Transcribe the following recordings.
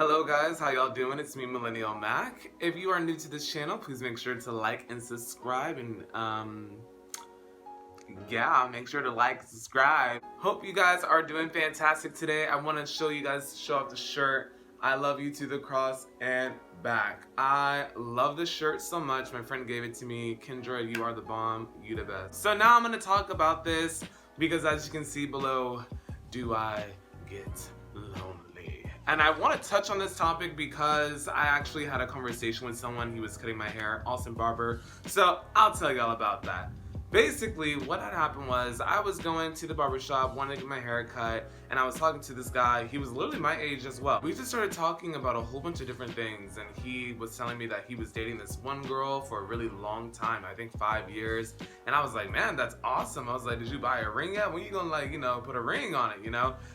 Hello guys, how y'all doing? It's me, Millennial Mac. If you are new to this channel, please make sure to like and subscribe and make sure to like and subscribe. Hope you guys are doing fantastic today. I want to show off the shirt. I love you to the cross and back. I love this shirt so much. My friend gave it to me. Kendra, you are the bomb. You the best. So now I'm going to talk about this because as you can see below, do I get lonely? And I want to touch on this topic because I actually had a conversation with someone. He was cutting my hair, Austin Barber. So I'll tell y'all about that. Basically, what had happened was I was going to the barbershop, wanted to get my hair cut, and I was talking to this guy. He was literally my age as well. We just started talking about a whole bunch of different things, and he was telling me that he was dating this one girl for a really long time, I think 5 years. And I was like, man, that's awesome. I was like, did you buy a ring yet? When you gonna put a ring on it,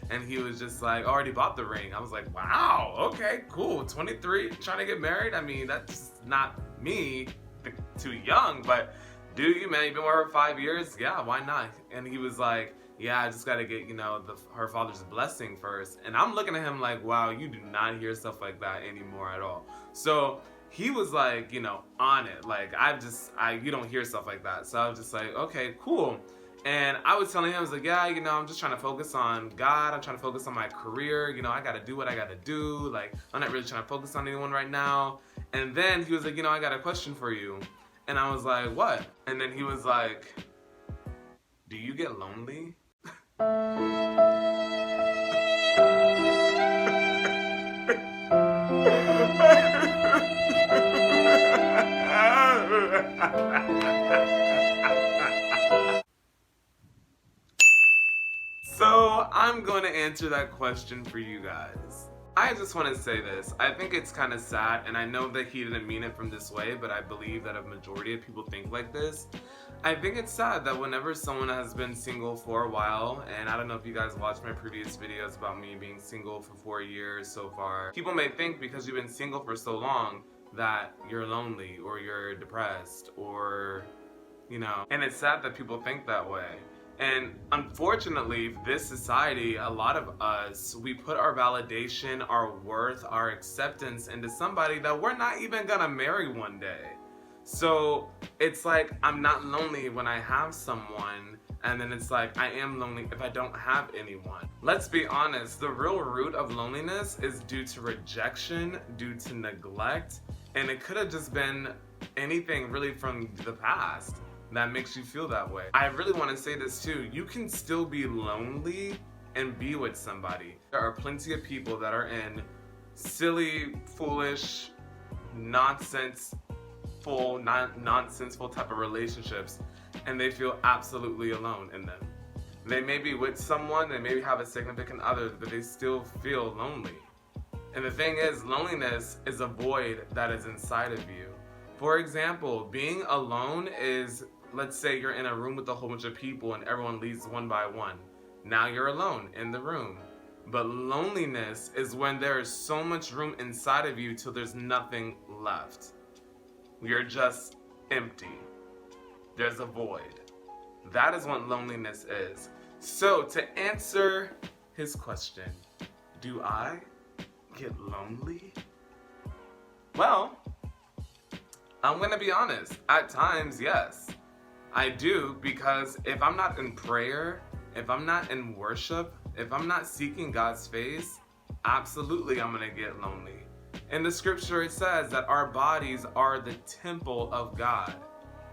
And he was just like, already bought the ring. I was like, wow, okay, cool. 23, trying to get married? I mean, that's not me, too young, but do you, man? You've been with her for 5 years? Yeah, why not? And he was like, yeah, I just gotta get, her father's blessing first. And I'm looking at him like, wow, you do not hear stuff like that anymore at all. So he was like, on it. Like, you don't hear stuff like that. So I was just like, okay, cool. And I was telling him, I was like, yeah, I'm just trying to focus on God. I'm trying to focus on my career. I gotta do what I gotta do. Like, I'm not really trying to focus on anyone right now. And then he was like, I got a question for you. And I was like, what? And then he was like, do you get lonely? So I'm going to answer that question for you guys. I just want to say this. I think it's kind of sad, and I know that he didn't mean it from this way, but I believe that a majority of people think like this. I think it's sad that whenever someone has been single for a while, and I don't know if you guys watched my previous videos about me being single for 4 years so far, people may think because you've been single for so long that you're lonely or you're depressed or, and it's sad that people think that way. And unfortunately, this society, a lot of us, we put our validation, our worth, our acceptance into somebody that we're not even gonna marry one day. So it's like, I'm not lonely when I have someone, and then it's like, I am lonely if I don't have anyone. Let's be honest, the real root of loneliness is due to rejection, due to neglect, and it could have just been anything really from the past that makes you feel that way. I really want to say this too. You can still be lonely and be with somebody. There are plenty of people that are in silly, foolish, nonsenseful type of relationships, and they feel absolutely alone in them. They may be with someone, they may have a significant other, but they still feel lonely. And the thing is, loneliness is a void that is inside of you. For example, being alone is, let's say you're in a room with a whole bunch of people and everyone leaves one by one. Now you're alone in the room. But loneliness is when there is so much room inside of you till there's nothing left. You're just empty. There's a void. That is what loneliness is. So to answer his question, do I get lonely? Well, I'm gonna be honest, at times, yes. I do, because if I'm not in prayer, if I'm not in worship, if I'm not seeking God's face, absolutely I'm gonna get lonely. In the scripture it says that our bodies are the temple of God.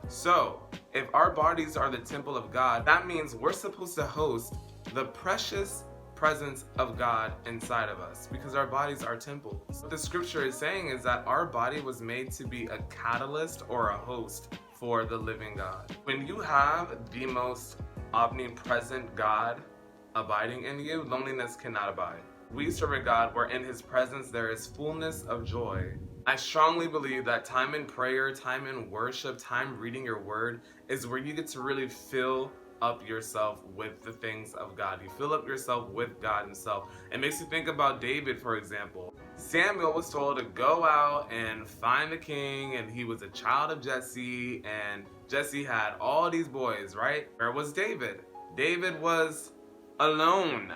So, if our bodies are the temple of God, that means we're supposed to host the precious presence of God inside of us, because our bodies are temples. What the scripture is saying is that our body was made to be a catalyst or a host for the living God. When you have the most omnipresent God abiding in you, loneliness cannot abide. We serve a God where in his presence there is fullness of joy. I strongly believe that time in prayer, time in worship, time reading your word is where you get to really fill up yourself with the things of God. You fill up yourself with God himself. It makes you think about David, for example. Samuel was told to go out and find a king, and he was a child of Jesse, and Jesse had all these boys, right? Where was David? David was alone.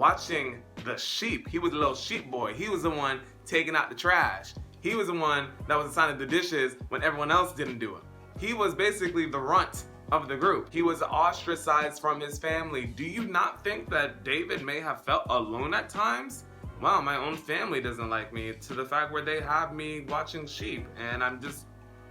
watching the sheep. He was a little sheep boy. He was the one taking out the trash. He was the one that was assigned the dishes when everyone else didn't do them. He was basically the runt of the group. He was ostracized from his family. Do you not think that David may have felt alone at times? Wow, my own family doesn't like me, to the fact where they have me watching sheep and I'm just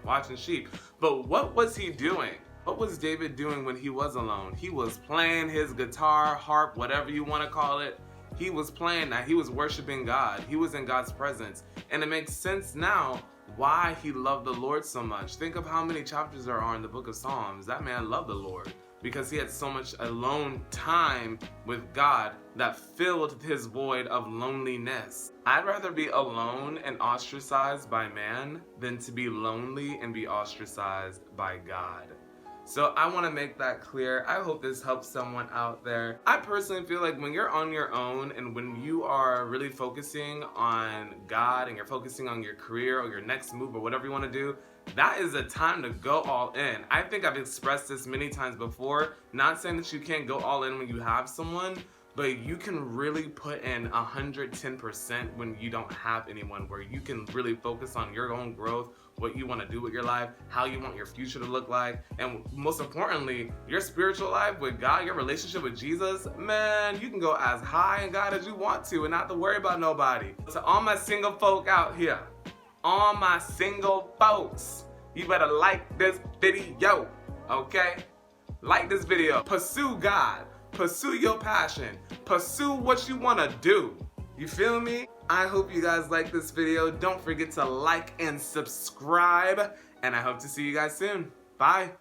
watching sheep. But what was he doing? What was David doing when he was alone? He was playing his guitar, harp, whatever you want to call it. He was playing that. He was worshiping God. He was in God's presence. And it makes sense now why he loved the Lord so much. Think of how many chapters there are in the book of Psalms. That man loved the Lord because he had so much alone time with God that filled his void of loneliness. I'd rather be alone and ostracized by man than to be lonely and be ostracized by God. So I want to make that clear. I hope this helps someone out there. I personally feel like when you're on your own and when you are really focusing on God and you're focusing on your career or your next move or whatever you want to do, that is a time to go all in. I think I've expressed this many times before, not saying that you can't go all in when you have someone, but you can really put in 110% when you don't have anyone, where you can really focus on your own growth, what you want to do with your life, how you want your future to look like, and most importantly, your spiritual life with God, your relationship with Jesus. Man, you can go as high in God as you want to and not to worry about nobody. So all my single folk out here, all my single folks, you better like this video, okay? Like this video. Pursue God. Pursue your passion. Pursue what you want to do. You feel me? I hope you guys like this video. Don't forget to like and subscribe. And I hope to see you guys soon. Bye.